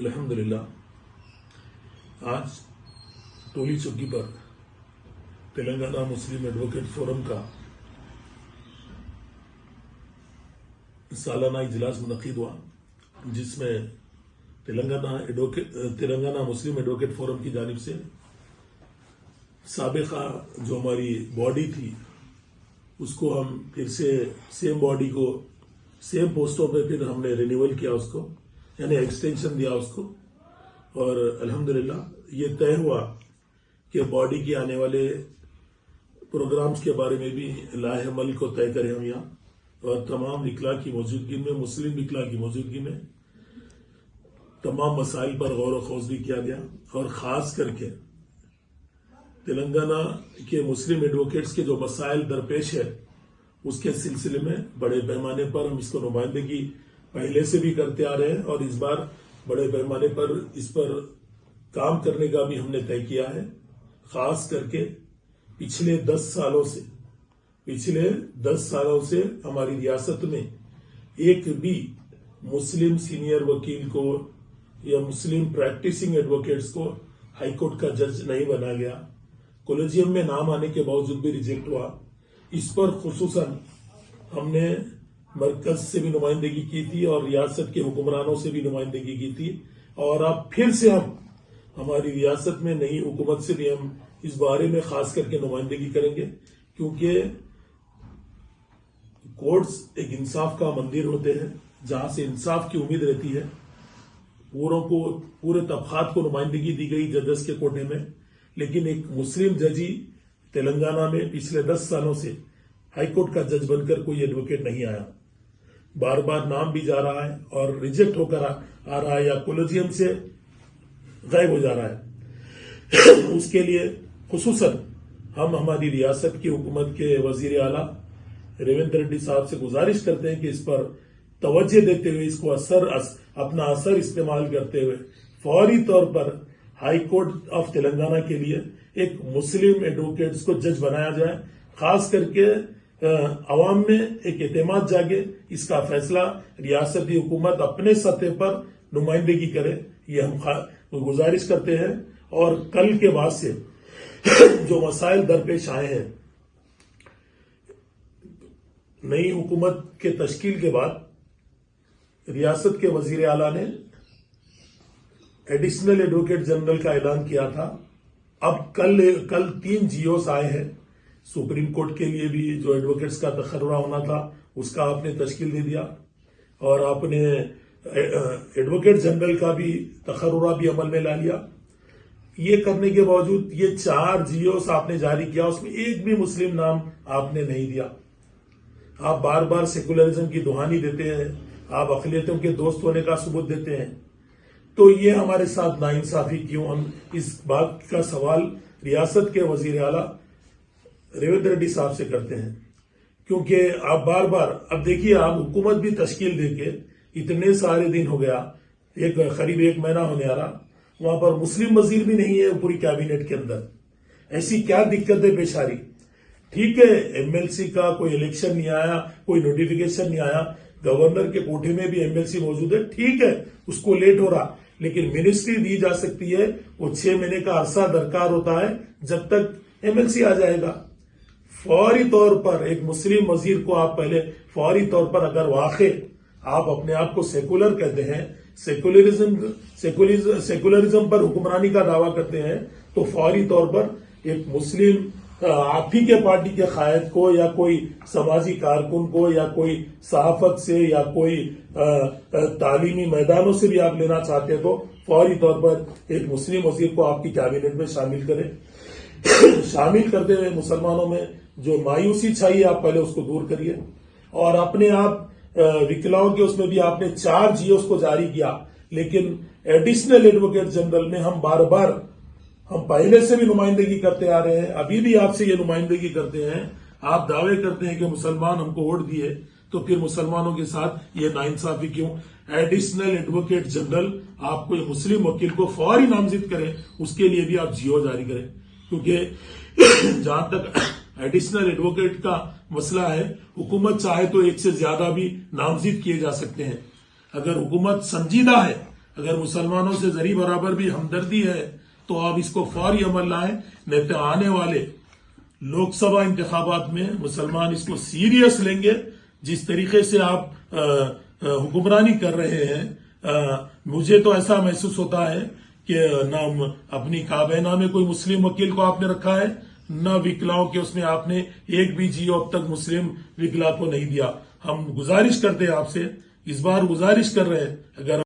الحمدللہ آج ٹولی چوکی پر تلنگانہ مسلم advocate forum کا سالانہ اجلاس منعقد ہوا، جس میں تلنگانہ مسلم ایڈوکیٹ فورم کی جانب سے سابقہ جو ہماری باڈی تھی اس کو ہم پھر سے سیم باڈی کو سیم پوسٹوں پہ پھر ہم نے رینیول کیا، اس کو یعنی ایکسٹینشن دیا اس کو، اور الحمدللہ یہ طے ہوا کہ باڈی کے آنے والے پروگرامز کے بارے میں بھی لائحہ عمل کو طے کریں ہم یہاں، اور تمام وکلا کی موجودگی میں، مسلم وکلا کی موجودگی میں تمام مسائل پر غور و خوض بھی کیا گیا، اور خاص کر کے تلنگانہ کے مسلم ایڈوکیٹس کے جو مسائل درپیش ہے اس کے سلسلے میں بڑے پیمانے پر ہم اس کو نمائندگی پہلے سے بھی کرتے آ رہے ہیں، اور اس بار بڑے پیمانے پر اس پر کام کرنے کا بھی ہم نے طے کیا ہے۔ خاص کر کے پچھلے 10 سالوں سے ہماری ریاست میں ایک بھی مسلم سینئر وکیل کو یا مسلم پریکٹسنگ ایڈوکیٹس کو ہائی کورٹ کا جج نہیں بنا گیا، کولیجیم میں نام آنے کے باوجود بھی ریجیکٹ ہوا۔ اس پر خصوصاً ہم نے مرکز سے بھی نمائندگی کی تھی اور ریاست کے حکمرانوں سے بھی نمائندگی کی تھی، اور اب پھر سے ہم ہماری ریاست میں نئی حکومت سے بھی ہم اس بارے میں خاص کر کے نمائندگی کریں گے، کیونکہ کورٹس ایک انصاف کا مندر ہوتے ہیں جہاں سے انصاف کی امید رہتی ہے۔ پورے طبقات کو نمائندگی دی گئی ججز کے کوٹے میں، لیکن ایک مسلم ججی تلنگانہ میں پچھلے 10 سالوں سے ہائی کورٹ کا جج بن کر کوئی ایڈوکیٹ نہیں آیا، بار بار نام بھی جا رہا ہے اور ریجیکٹ ہو کر آ رہا ہے یا کولیجیم سے غائب ہو جا رہا ہے۔ اس کے لیے خصوصاً ہم ہماری ریاست کی حکومت کے وزیر اعلیٰ ریونت ریڈی صاحب سے گزارش کرتے ہیں کہ اس پر توجہ دیتے ہوئے، اس کو اپنا اثر استعمال کرتے ہوئے فوری طور پر ہائی کورٹ آف تلنگانہ کے لیے ایک مسلم ایڈوکیٹس کو جج بنایا جائے، خاص کر کے عوام میں ایک اعتماد جاگے، اس کا فیصلہ ریاستی حکومت اپنے سطح پر نمائندگی کرے، یہ ہم گزارش کرتے ہیں۔ اور کل کے بعد سے جو مسائل درپیش آئے ہیں، نئی حکومت کے تشکیل کے بعد ریاست کے وزیر اعلیٰ نے ایڈیشنل ایڈوکیٹ جنرل کا اعلان کیا تھا۔ اب کل 3 جیوز آئے ہیں، سپریم کورٹ کے لیے بھی جو ایڈوکیٹس کا تقررہ ہونا تھا اس کا آپ نے تشکیل دے دیا، اور آپ نے ایڈوکیٹ جنرل کا بھی تقررہ بھی عمل میں لا لیا۔ یہ کرنے کے باوجود یہ 4 جیوز آپ نے جاری کیا، اس میں ایک بھی مسلم نام آپ نے نہیں دیا۔ آپ بار بار سیکولرزم کی دہانی دیتے ہیں، آپ اقلیتوں کے دوست ہونے کا ثبوت دیتے ہیں، تو یہ ہمارے ساتھ ناانصافی کیوں؟ ہم اس بات کا سوال ریاست کے وزیر اعلیٰ ریونت ریڈی صاحب سے کرتے ہیں، کیونکہ آپ بار بار اب دیکھیے، آپ حکومت بھی تشکیل دے کے اتنے سارے دن ہو گیا، قریب 1 مہینہ ہونے آ رہا، وہاں پر مسلم وزیر بھی نہیں ہے پوری کابینٹ کے اندر۔ ایسی کیا دقتیں پیش آ رہی؟ ٹھیک ہے، ایم ایل سی کا کوئی الیکشن نہیں آیا، کوئی نوٹیفیکیشن نہیں آیا، گورنر کے کوٹے میں بھی ایم ایل سی موجود ہے، ٹھیک ہے، اس کو لیٹ ہو رہا، لیکن منسٹری دی جا سکتی ہے، وہ 6 مہینے کا عرصہ درکار ہوتا ہے جب تک ایم ایل سی آ جائے گا۔ فوری طور پر ایک مسلم وزیر کو آپ پہلے فوری طور پر، اگر واقع آپ اپنے آپ کو سیکولر کہتے ہیں، سیکولرزم پر حکمرانی کا دعویٰ کرتے ہیں، تو فوری طور پر ایک مسلم آپ ہی کے پارٹی کے قائد کو یا کوئی سماجی کارکن کو یا کوئی صحافت سے یا کوئی تعلیمی میدانوں سے بھی آپ لینا چاہتے ہیں، تو فوری طور پر ایک مسلم وزیر کو آپ کی کابینٹ میں شامل کریں۔ شامل کرتے ہوئے مسلمانوں میں جو مایوسی چھائی ہے، آپ پہلے اس کو دور کریے، اور اپنے آپ وکلاؤں کے اس میں بھی آپ نے 4 جیوز کو جاری کیا، لیکن ایڈیشنل ایڈوکیٹ جنرل میں ہم پہلے سے بھی نمائندگی کرتے آ رہے ہیں، ابھی بھی آپ سے یہ نمائندگی کرتے ہیں۔ آپ دعوے کرتے ہیں کہ مسلمان ہم کو ووٹ دیے، تو پھر مسلمانوں کے ساتھ یہ ناانصافی کیوں؟ ایڈیشنل ایڈوکیٹ جنرل آپ کو مسلم وکیل کو فوری نامزد کریں، اس کے لیے بھی آپ جیو جاری کریں، کیونکہ جہاں تک ایڈیشنل ایڈوکیٹ کا مسئلہ ہے، حکومت چاہے تو 1 سے زیادہ بھی نامزد کیے جا سکتے ہیں۔ اگر حکومت سنجیدہ ہے، اگر مسلمانوں سے ذری برابر بھی ہمدردی ہے تو آپ اس کو فوری عمل لائیں، نہیں تو آنے والے لوک سبھا انتخابات میں مسلمان اس کو سیریس لیں گے۔ جس طریقے سے آپ حکمرانی کر رہے ہیں، مجھے تو ایسا محسوس ہوتا ہے کہ نہ اپنی کابینہ میں کوئی مسلم وکیل کو آپ نے رکھا ہے، نہ وکلاؤں کے اس میں آپ نے ایک بھی جیو اب تک مسلم وکلا کو نہیں دیا۔ ہم گزارش کرتے ہیں آپ سے، اس بار گزارش کر رہے ہیں، اگر